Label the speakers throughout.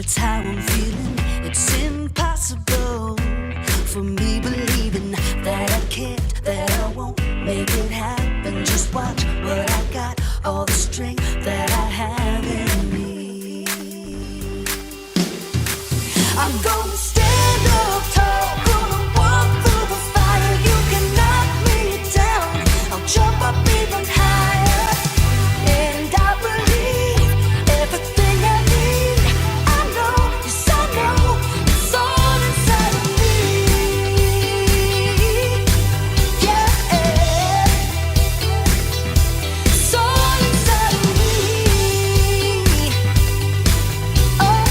Speaker 1: It's how I'm feeling. It's impossible for me believing that I can't, that I won't make it happen. Just watch what I got, all the strength that I have in me. I'm gonna stand up tall, gonna walk through the fire. You can knock me down, I'll jump up even higher. And I believe everything I need. I know, yes I know, it's all inside of me. Yeah, it's all inside of me. Oh,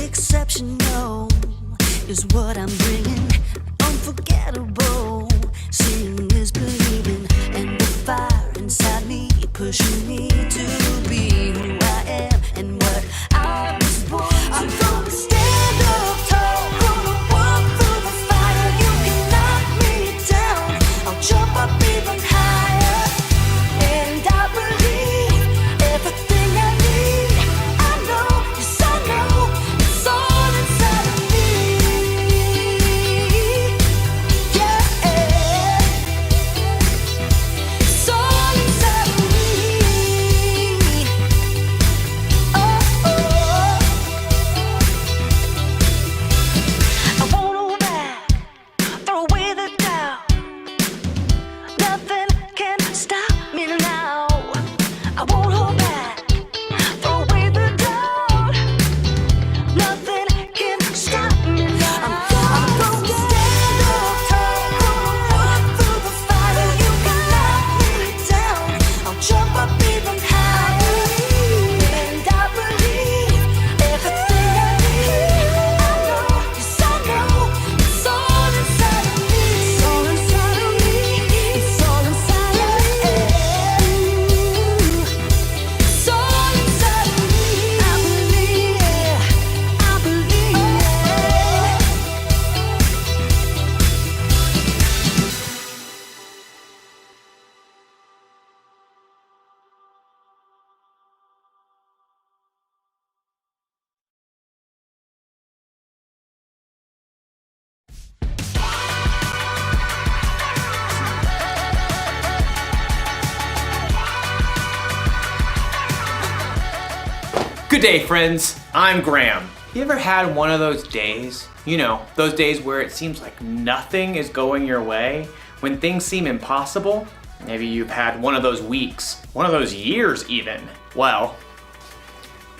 Speaker 1: exceptional is what I'm bringing. Unforgettable, seeing is believing, and the fire inside me pushing me to be who I am and what I was born to. I'm gonna stand up tall, gonna walk through the fire. You can knock me down, I'll jump up even higher. And I believe everything I need. I know, yes I know, it's all inside of me. Yeah, it's all inside of me. Oh, I won't hold back, throw away the doubt. Nothing can stop me now. I won't hold back, throw away the doubt. Nothing can stop me now. I'm gonna stand up tall, gonna walk through the fire. You can knock me down, I'll jump up even higher. And I believe everything I need. I know, yes I know, it's all inside of me. It's all inside of me. It's all inside of me. It's all inside of me. I believe it. I believe it.
Speaker 2: Good day, friends. I'm Graham. You ever had one of those days? You know, those days where it seems like nothing is going your way, when things seem impossible? Maybe you've had one of those weeks, one of those years even. Well,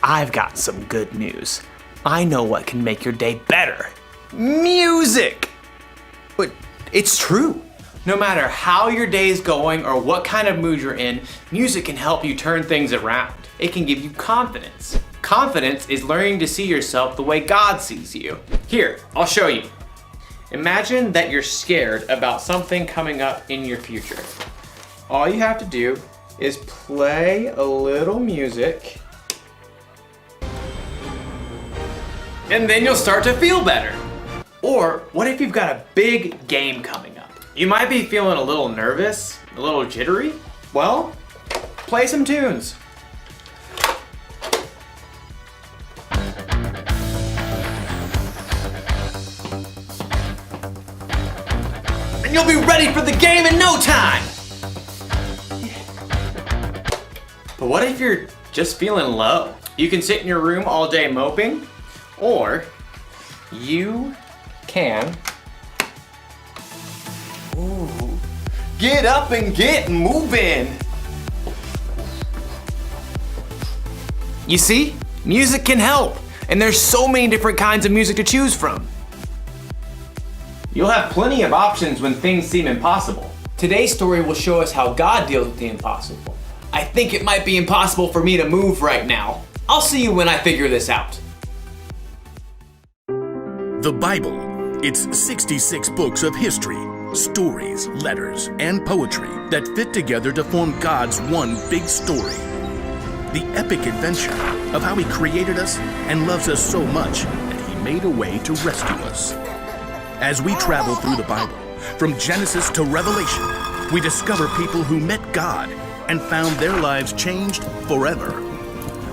Speaker 2: I've got some good news. I know what can make your day better. Music! But it's true. No matter how your day is going or what kind of mood you're in, music can help you turn things around. It can give you confidence. Confidence is learning to see yourself the way God sees you. Here, I'll show you. Imagine that you're scared about something coming up in your future. All you have to do is play a little music, and then you'll start to feel better. Or what if you've got a big game coming up? You might be feeling a little nervous, a little jittery. Well, play some tunes. And you'll be ready for the game in no time. But what if you're just feeling low? You can sit in your room all day moping, or you can get up and get moving. You see, music can help, and there's so many different kinds of music to choose from. You'll have plenty of options when things seem impossible. Today's story will show us how God deals with the impossible. I think it might be impossible for me to move right now. I'll see you when I figure this out.
Speaker 3: The Bible. It's 66 books of history, stories, letters, and poetry that fit together to form God's one big story. The epic adventure of how He created us and loves us so much that He made a way to rescue us. As we travel through the Bible, from Genesis to Revelation, we discover people who met God and found their lives changed forever.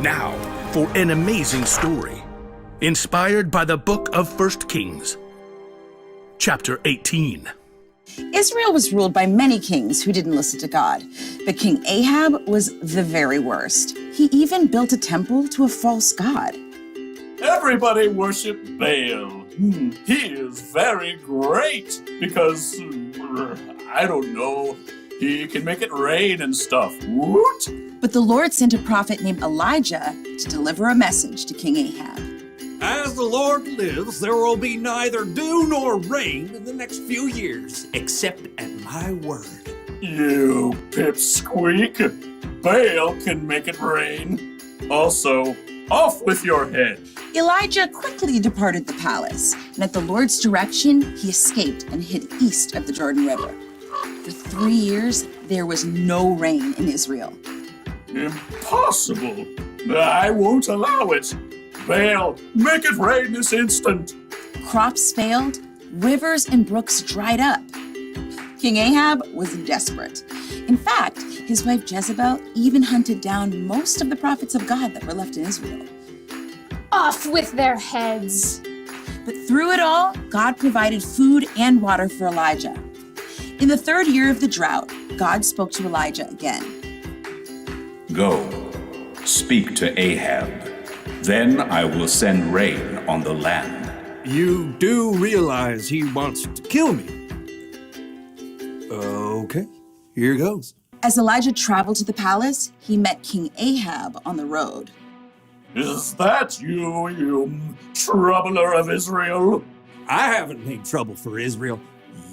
Speaker 3: Now, for an amazing story, inspired by the book of 1 Kings, chapter 18.
Speaker 4: Israel was ruled by many kings who didn't listen to God, but King Ahab was the very worst. He even built a temple to a false god.
Speaker 5: Everybody worship Baal. He is very great because, I don't know, he can make it rain and stuff. Woot!
Speaker 4: But the Lord sent a prophet named Elijah to deliver a message to King Ahab.
Speaker 6: As the Lord lives, there will be neither dew nor rain in the next few years, except at my word.
Speaker 5: You pipsqueak. Baal can make it rain. Also, off with your head.
Speaker 4: Elijah quickly departed the palace, and at the Lord's direction, he escaped and hid east of the Jordan River. For 3 years, there was no rain in Israel.
Speaker 5: Impossible. I won't allow it. Baal, make it rain this instant.
Speaker 4: Crops failed, rivers and brooks dried up. King Ahab was desperate. In fact, his wife Jezebel even hunted down most of the prophets of God that were left in Israel.
Speaker 7: Off with their heads.
Speaker 4: But through it all, God provided food and water for Elijah. In the 3rd year of the drought, God spoke to Elijah again.
Speaker 8: Go, speak to Ahab. Then I will send rain on the land.
Speaker 6: You do realize he wants to kill me. Okay, here goes.
Speaker 4: As Elijah traveled to the palace, he met King Ahab on the road.
Speaker 5: Is that you troubler of Israel?
Speaker 6: I haven't made trouble for Israel.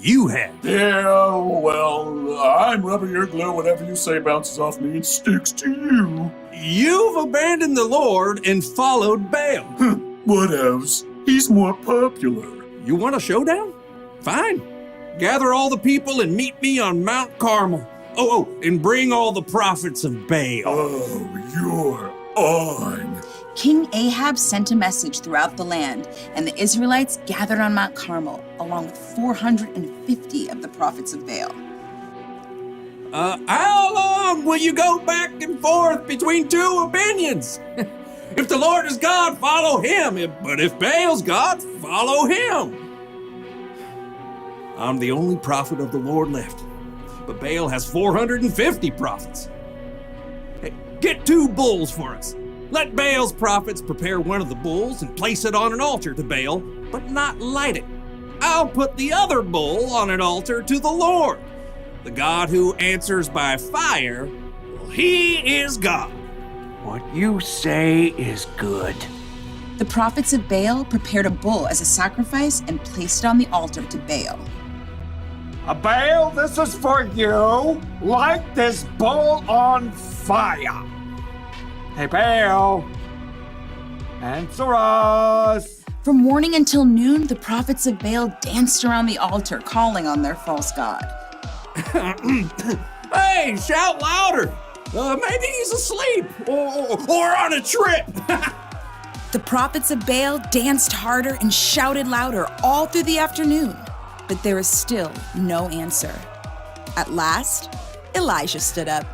Speaker 6: You have.
Speaker 5: Yeah, well, I'm rubber your glue. Whatever you say bounces off me and sticks to you.
Speaker 6: You've abandoned the Lord and followed Baal.
Speaker 5: What else? He's more popular.
Speaker 6: You want a showdown? Fine. Gather all the people and meet me on Mount Carmel. Oh, and bring all the prophets of Baal.
Speaker 5: Oh, you're on.
Speaker 4: King Ahab sent a message throughout the land, and the Israelites gathered on Mount Carmel, along with 450 of the prophets of Baal.
Speaker 6: How long will you go back and forth between two opinions? If the Lord is God, follow him. But if Baal's God, follow him. I'm the only prophet of the Lord left, but Baal has 450 prophets. Hey, get 2 bulls for us. Let Baal's prophets prepare one of the bulls and place it on an altar to Baal, but not light it. I'll put the other bull on an altar to the Lord. The God who answers by fire, well, he is God.
Speaker 9: What you say is good.
Speaker 4: The prophets of Baal prepared a bull as a sacrifice and placed it on the altar to Baal.
Speaker 9: Baal, this is for you. Light this bull on fire. Hey, Baal, answer us.
Speaker 4: From morning until noon, the prophets of Baal danced around the altar, calling on their false god.
Speaker 6: Hey, shout louder. Maybe he's asleep or on a trip.
Speaker 4: The prophets of Baal danced harder and shouted louder all through the afternoon, but there was still no answer. At last, Elijah stood up.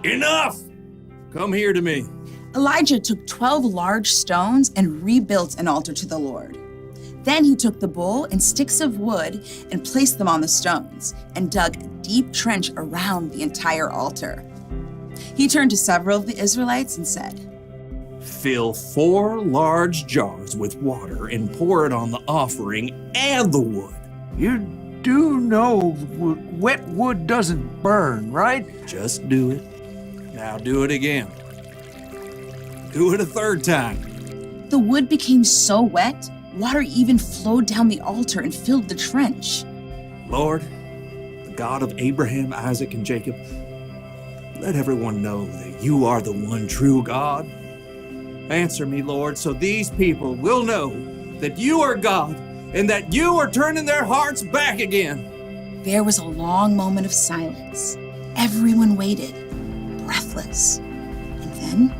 Speaker 6: Enough! Come here to me.
Speaker 4: Elijah took 12 large stones and rebuilt an altar to the Lord. Then he took the bull and sticks of wood and placed them on the stones and dug a deep trench around the entire altar. He turned to several of the Israelites and said,
Speaker 6: Fill 4 large jars with water and pour it on the offering and the wood.
Speaker 9: You do know wet wood doesn't burn, right?
Speaker 6: Just do it. Now do it again. Do it a 3rd time.
Speaker 4: The wood became so wet, water even flowed down the altar and filled the trench.
Speaker 6: Lord, the God of Abraham, Isaac, and Jacob, let everyone know that you are the one true God. Answer me, Lord, so these people will know that you are God and that you are turning their hearts back again.
Speaker 4: There was a long moment of silence. Everyone waited, breathless. And then,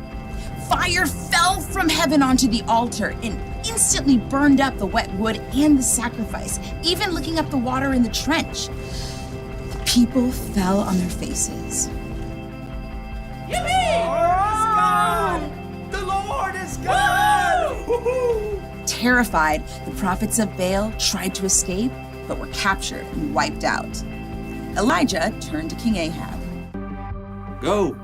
Speaker 4: fire fell from heaven onto the altar and instantly burned up the wet wood and the sacrifice, even licking up the water in the trench. The people fell on their faces. Terrified, the prophets of Baal tried to escape, but were captured and wiped out. Elijah turned to King Ahab.
Speaker 6: Go,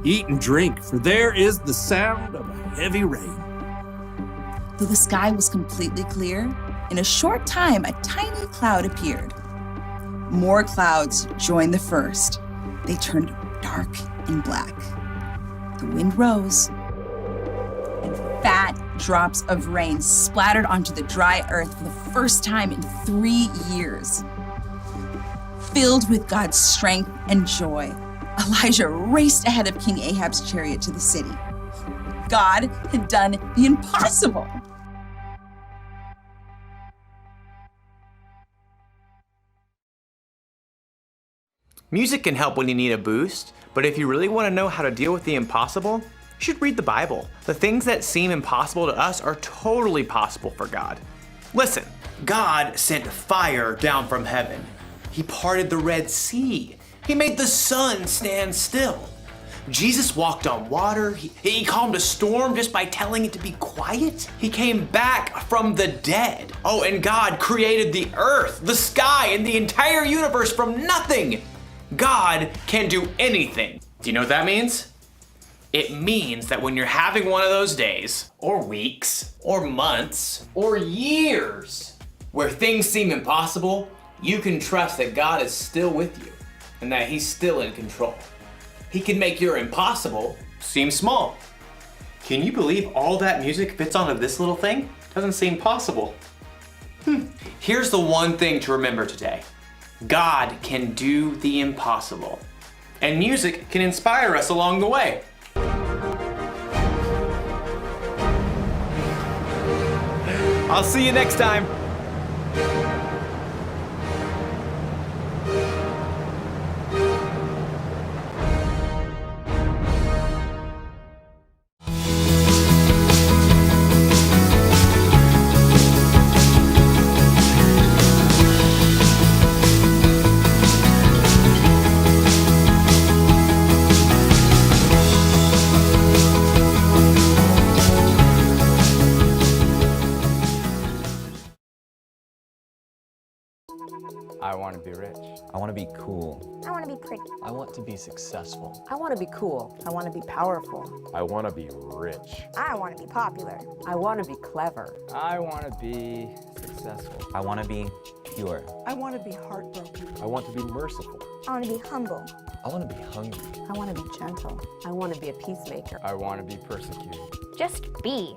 Speaker 6: eat and drink, for there is the sound of a heavy rain.
Speaker 4: Though the sky was completely clear, in a short time a tiny cloud appeared. More clouds joined the first. They turned dark and black. The wind rose, and fat drops of rain splattered onto the dry earth for the first time in 3 years. Filled with God's strength and joy, Elijah raced ahead of King Ahab's chariot to the city. God had done the impossible.
Speaker 2: Music can help when you need a boost, but if you really want to know how to deal with the impossible, you should read the Bible. The things that seem impossible to us are totally possible for God. Listen, God sent fire down from heaven. He parted the Red Sea. He made the sun stand still. Jesus walked on water. He calmed a storm just by telling it to be quiet. He came back from the dead. Oh, and God created the earth, the sky, and the entire universe from nothing. God can do anything. Do you know what that means? It means that when you're having one of those days, or weeks, or months, or years, where things seem impossible, you can trust that God is still with you and that He's still in control. He can make your impossible seem small. Can you believe all that music fits onto this little thing? Doesn't seem possible. Here's the one thing to remember today. God can do the impossible, and music can inspire us along the way. I'll see you next time.
Speaker 10: I want to be rich. I want to be cool.
Speaker 11: I want to be pretty.
Speaker 10: I want to be successful.
Speaker 11: I want to be cool. I want to be powerful.
Speaker 10: I want to be rich.
Speaker 11: I want to be popular.
Speaker 12: I want to be clever.
Speaker 10: I want to be successful.
Speaker 12: I want to be pure.
Speaker 13: I want to be heartbroken.
Speaker 10: I want to be merciful.
Speaker 11: I want to be humble.
Speaker 10: I want to be hungry.
Speaker 12: I want to be gentle. I want to be a peacemaker.
Speaker 10: I want to be persecuted.
Speaker 11: Just be.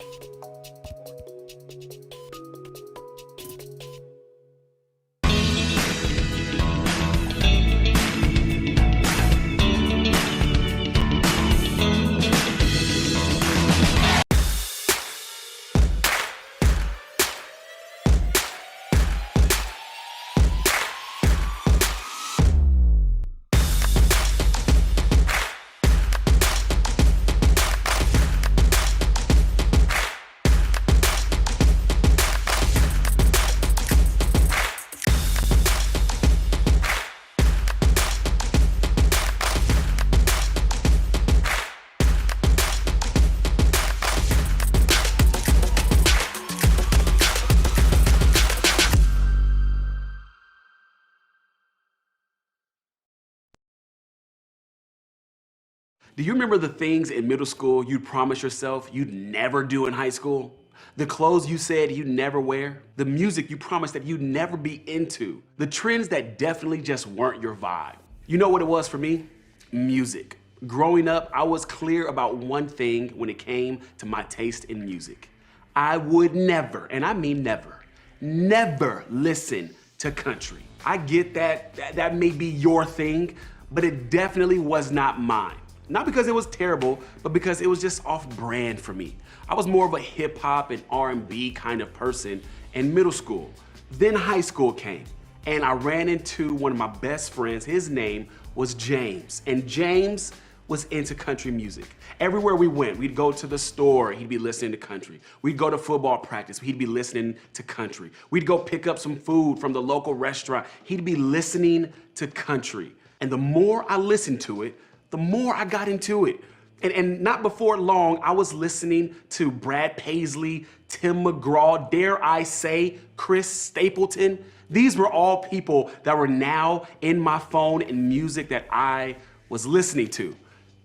Speaker 14: Do you remember the things in middle school you'd promise yourself you'd never do in high school? The clothes you said you'd never wear? The music you promised that you'd never be into? The trends that definitely just weren't your vibe? You know what it was for me? Music. Growing up, I was clear about one thing when it came to my taste in music. I would never, and I mean never listen to country. I get that may be your thing, but it definitely was not mine. Not because it was terrible, but because it was just off-brand for me. I was more of a hip-hop and R&B kind of person in middle school. Then high school came, and I ran into one of my best friends. His name was James, and James was into country music. Everywhere we went, we'd go to the store, he'd be listening to country. We'd go to football practice, he'd be listening to country. We'd go pick up some food from the local restaurant, he'd be listening to country. And the more I listened to it, the more I got into it. And not before long, I was listening to Brad Paisley, Tim McGraw, dare I say, Chris Stapleton. These were all people that were now in my phone and music that I was listening to.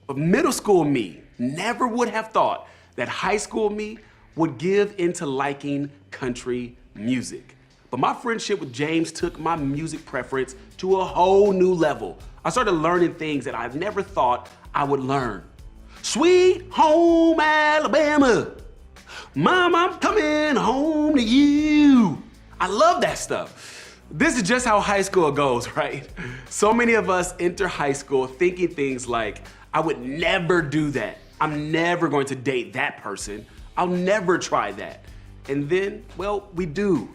Speaker 14: But middle school me never would have thought that high school me would give into liking country music. But my friendship with James took my music preference to a whole new level. I started learning things that I've never thought I would learn. Sweet home Alabama, Mom, I'm coming home to you. I love that stuff. This is just how high school goes, right? So many of us enter high school thinking things like, I would never do that. I'm never going to date that person. I'll never try that. And then, well, we do.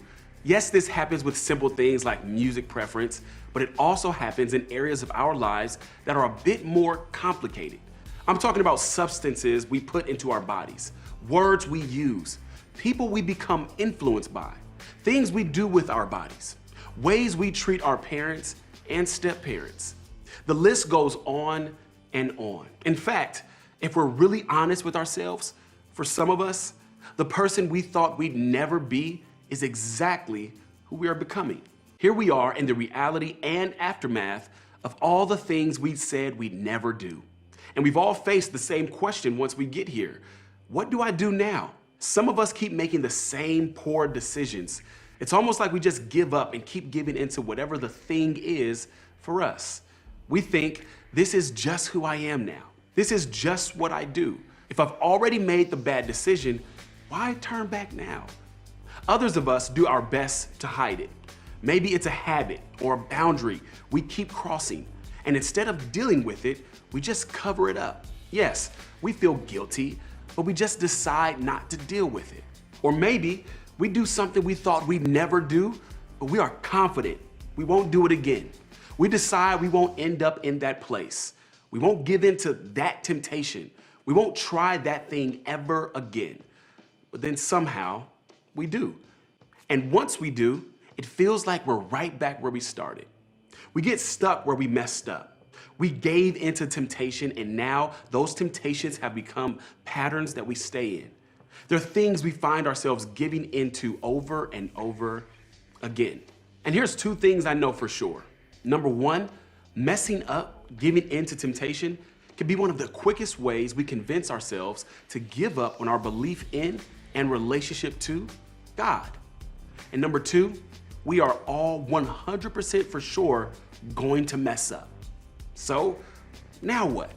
Speaker 14: Yes, this happens with simple things like music preference, but it also happens in areas of our lives that are a bit more complicated. I'm talking about substances we put into our bodies, words we use, people we become influenced by, things we do with our bodies, ways we treat our parents and step-parents. The list goes on and on. In fact, if we're really honest with ourselves, for some of us, the person we thought we'd never be is exactly who we are becoming. Here we are in the reality and aftermath of all the things we said we'd never do. And we've all faced the same question once we get here. What do I do now? Some of us keep making the same poor decisions. It's almost like we just give up and keep giving into whatever the thing is for us. We think, this is just who I am now. This is just what I do. If I've already made the bad decision, why turn back now? Others of us do our best to hide it. Maybe it's a habit or a boundary we keep crossing. And instead of dealing with it, we just cover it up. Yes, we feel guilty, but we just decide not to deal with it. Or maybe we do something we thought we'd never do, but we are confident we won't do it again. We decide we won't end up in that place. We won't give in to that temptation. We won't try that thing ever again. But then somehow we do. And once we do, it feels like we're right back where we started. We get stuck where we messed up. We gave into temptation, and now those temptations have become patterns that we stay in. They're things we find ourselves giving into over and over again. And here's two things I know for sure. Number one, messing up, giving into temptation, can be one of the quickest ways we convince ourselves to give up on our belief in and relationship to God. And number two, we are all 100% for sure going to mess up. So, now what?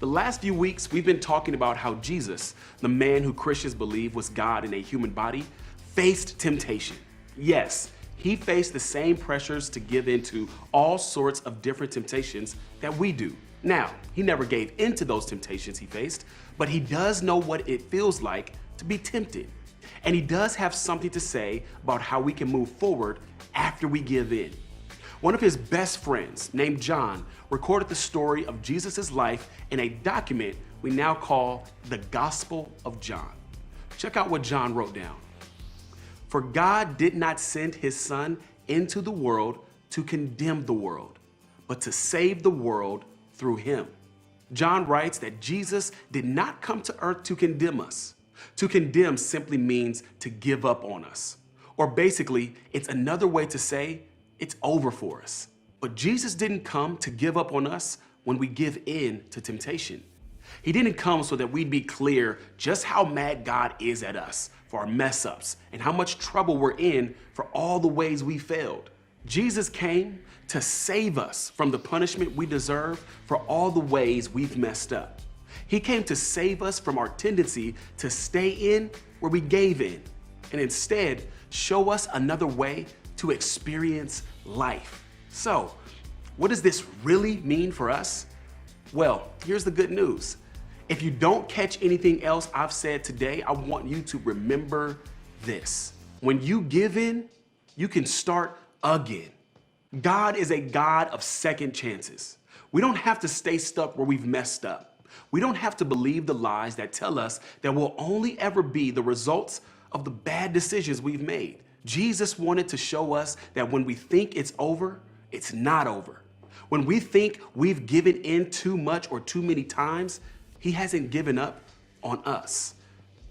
Speaker 14: The last few weeks, we've been talking about how Jesus, the man who Christians believe was God in a human body, faced temptation. Yes, he faced the same pressures to give into all sorts of different temptations that we do. Now, he never gave into those temptations he faced, but he does know what it feels like to be tempted. And he does have something to say about how we can move forward after we give in. One of his best friends, named John, recorded the story of Jesus' life in a document we now call the Gospel of John. Check out what John wrote down. For God did not send his Son into the world to condemn the world, but to save the world through him. John writes that Jesus did not come to earth to condemn us. To condemn simply means to give up on us. Or basically, it's another way to say it's over for us. But Jesus didn't come to give up on us when we give in to temptation. He didn't come so that we'd be clear just how mad God is at us for our mess ups and how much trouble we're in for all the ways we failed. Jesus came to save us from the punishment we deserve for all the ways we've messed up. He came to save us from our tendency to stay in where we gave in, and instead show us another way to experience life. So, what does this really mean for us? Well, here's the good news. If you don't catch anything else I've said today, I want you to remember this. When you give in, you can start again. God is a God of second chances. We don't have to stay stuck where we've messed up. We don't have to believe the lies that tell us that we'll only ever be the results of the bad decisions we've made. Jesus wanted to show us that when we think it's over, it's not over. When we think we've given in too much or too many times, He hasn't given up on us.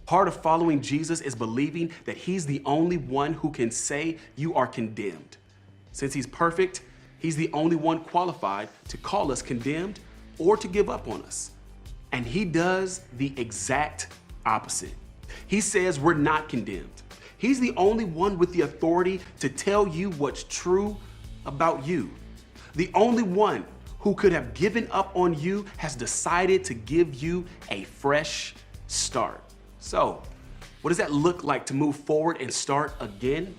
Speaker 14: Part of following Jesus is believing that he's the only one who can say you are condemned. Since he's perfect, he's the only one qualified to call us condemned or to give up on us. And he does the exact opposite. He says we're not condemned. He's the only one with the authority to tell you what's true about you. The only one who could have given up on you has decided to give you a fresh start. So, what does that look like to move forward and start again?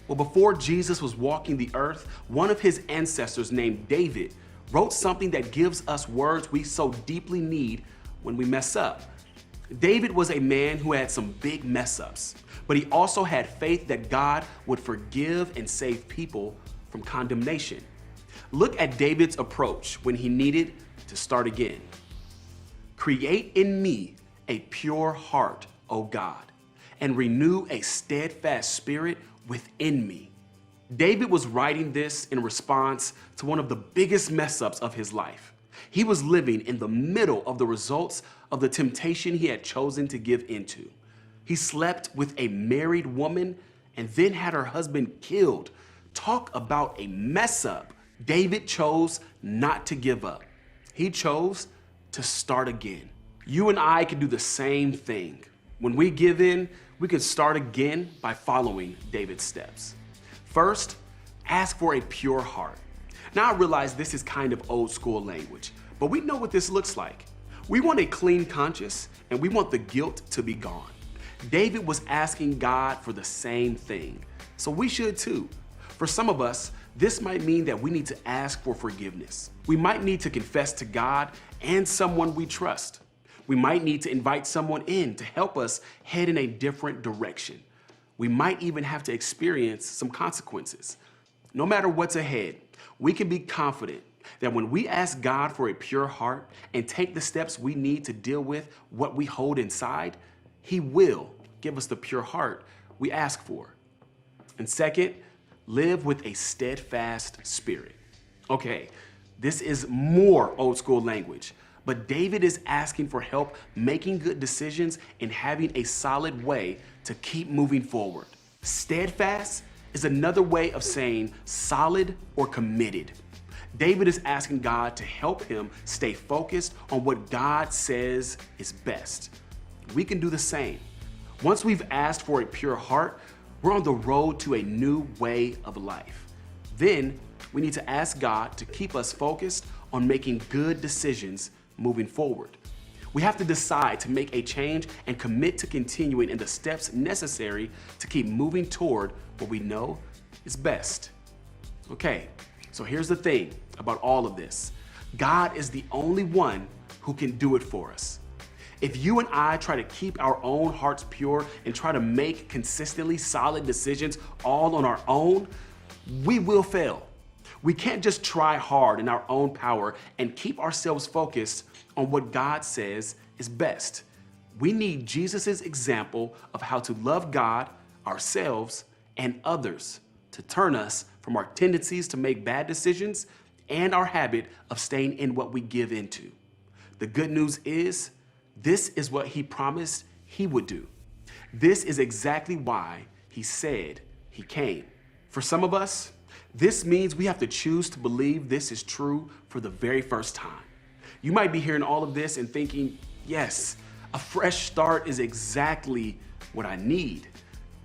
Speaker 14: Well, before Jesus was walking the earth, one of his ancestors named David wrote something that gives us words we so deeply need when we mess up. David was a man who had some big mess ups, but he also had faith that God would forgive and save people from condemnation. Look at David's approach when he needed to start again. Create in me a pure heart, O God, and renew a steadfast spirit within me. David was writing this in response to one of the biggest mess ups of his life. He was living in the middle of the results of the temptation he had chosen to give into. He slept with a married woman and then had her husband killed. Talk about a mess up. David chose not to give up. He chose to start again. You and I can do the same thing. When we give in, we can start again by following David's steps. First, ask for a pure heart. Now I realize this is kind of old school language, but we know what this looks like. We want a clean conscience and we want the guilt to be gone. David was asking God for the same thing, so we should too. For some of us, this might mean that we need to ask for forgiveness. We might need to confess to God and someone we trust. We might need to invite someone in to help us head in a different direction. We might even have to experience some consequences. No matter what's ahead, we can be confident that when we ask God for a pure heart and take the steps we need to deal with what we hold inside, He will give us the pure heart we ask for. And second, live with a steadfast spirit. Okay, this is more old school language, but David is asking for help making good decisions and having a solid way to keep moving forward. Steadfast is another way of saying solid or committed. David is asking God to help him stay focused on what God says is best. We can do the same. Once we've asked for a pure heart, we're on the road to a new way of life. Then we need to ask God to keep us focused on making good decisions moving forward. We have to decide to make a change and commit to continuing in the steps necessary to keep moving toward what we know is best. Okay, so here's the thing about all of this. God is the only one who can do it for us. If you and I try to keep our own hearts pure and try to make consistently solid decisions all on our own, we will fail. We can't just try hard in our own power and keep ourselves focused on what God says is best. We need Jesus' example of how to love God, ourselves, and others to turn us from our tendencies to make bad decisions and our habit of staying in what we give into. The good news is, this is what He promised He would do. This is exactly why He said He came. For some of us, this means we have to choose to believe this is true for the very first time. You might be hearing all of this and thinking, yes, a fresh start is exactly what I need.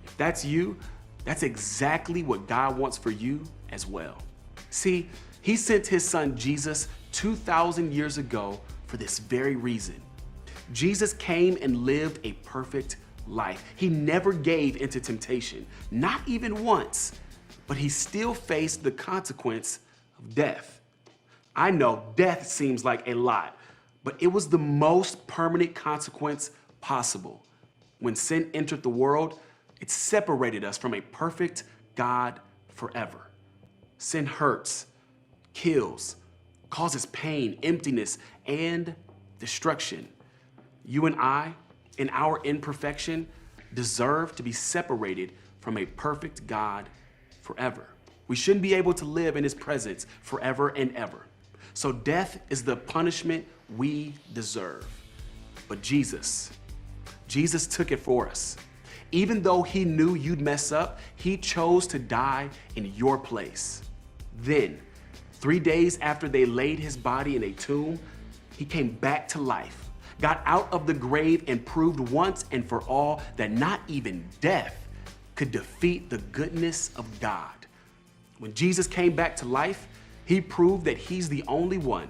Speaker 14: If that's you, that's exactly what God wants for you as well. See, He sent His Son Jesus 2,000 years ago for this very reason. Jesus came and lived a perfect life. He never gave into temptation, not even once, but He still faced the consequence of death. I know death seems like a lot, but it was the most permanent consequence possible. When sin entered the world, it separated us from a perfect God forever. Sin hurts, kills, causes pain, emptiness, and destruction. You and I, in our imperfection, deserve to be separated from a perfect God forever. We shouldn't be able to live in His presence forever and ever. So death is the punishment we deserve. But Jesus took it for us. Even though he knew you'd mess up, he chose to die in your place. Then, 3 days after they laid his body in a tomb, he came back to life, got out of the grave, and proved once and for all that not even death could defeat the goodness of God. When Jesus came back to life, he proved that he's the only one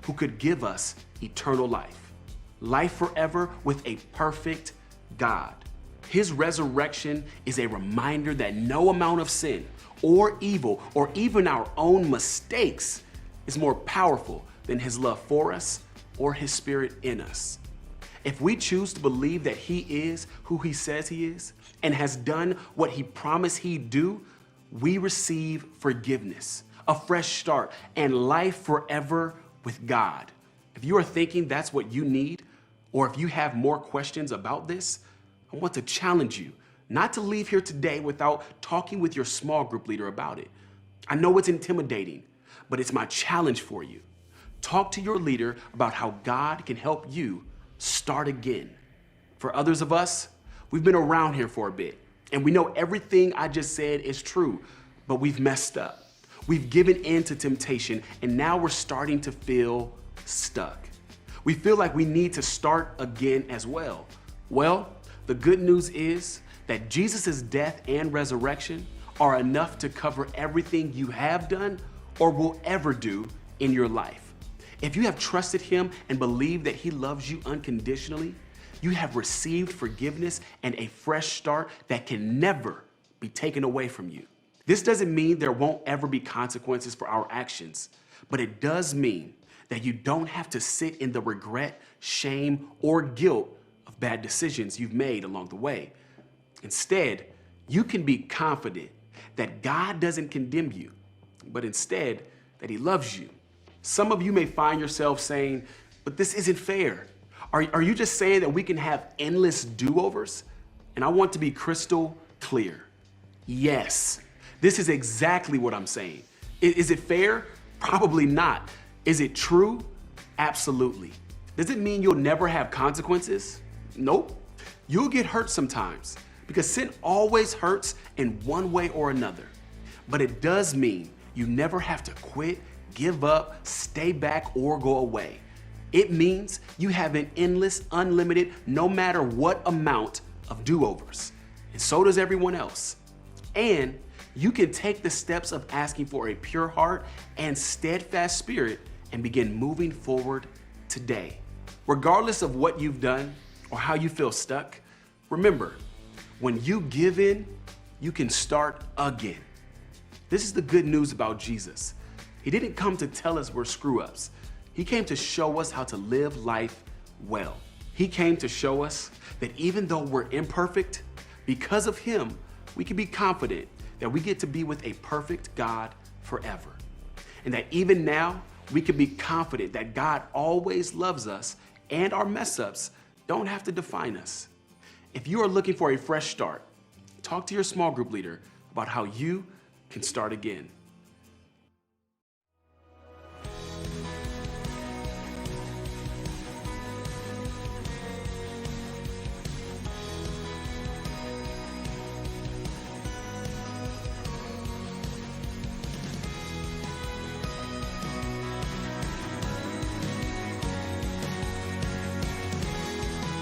Speaker 14: who could give us eternal life, life forever with a perfect God. His resurrection is a reminder that no amount of sin or evil or even our own mistakes is more powerful than his love for us or his spirit in us. If we choose to believe that he is who he says he is and has done what he promised he'd do, we receive forgiveness, a fresh start, and life forever with God. If you are thinking that's what you need, or if you have more questions about this, I want to challenge you not to leave here today without talking with your small group leader about it. I know it's intimidating, but it's my challenge for you. Talk to your leader about how God can help you start again. For others of us, we've been around here for a bit, and we know everything I just said is true, but we've messed up. We've given in to temptation, and now we're starting to feel stuck. We feel like we need to start again as well. Well, the good news is that Jesus' death and resurrection are enough to cover everything you have done or will ever do in your life. If you have trusted him and believe that he loves you unconditionally, you have received forgiveness and a fresh start that can never be taken away from you. This doesn't mean there won't ever be consequences for our actions, but it does mean that you don't have to sit in the regret, shame, or guilt of bad decisions you've made along the way. Instead, you can be confident that God doesn't condemn you, but instead that he loves you. Some of you may find yourself saying, but this isn't fair. Are you just saying that we can have endless do-overs? And I want to be crystal clear. Yes, this is exactly what I'm saying. Is it fair? Probably not. Is it true? Absolutely. Does it mean you'll never have consequences? Nope. You'll get hurt sometimes because sin always hurts in one way or another. But it does mean you never have to quit, give up, stay back, or go away. It means you have an endless, unlimited, no matter what amount of do-overs. And so does everyone else. And you can take the steps of asking for a pure heart and steadfast spirit and begin moving forward today. Regardless of what you've done or how you feel stuck, remember, when you give in, you can start again. This is the good news about Jesus. He didn't come to tell us we're screw-ups. He came to show us how to live life well. He came to show us that even though we're imperfect, because of him, we can be confident that we get to be with a perfect God forever. And that even now, we can be confident that God always loves us and our mess-ups don't have to define us. If you are looking for a fresh start, talk to your small group leader about how you can start again.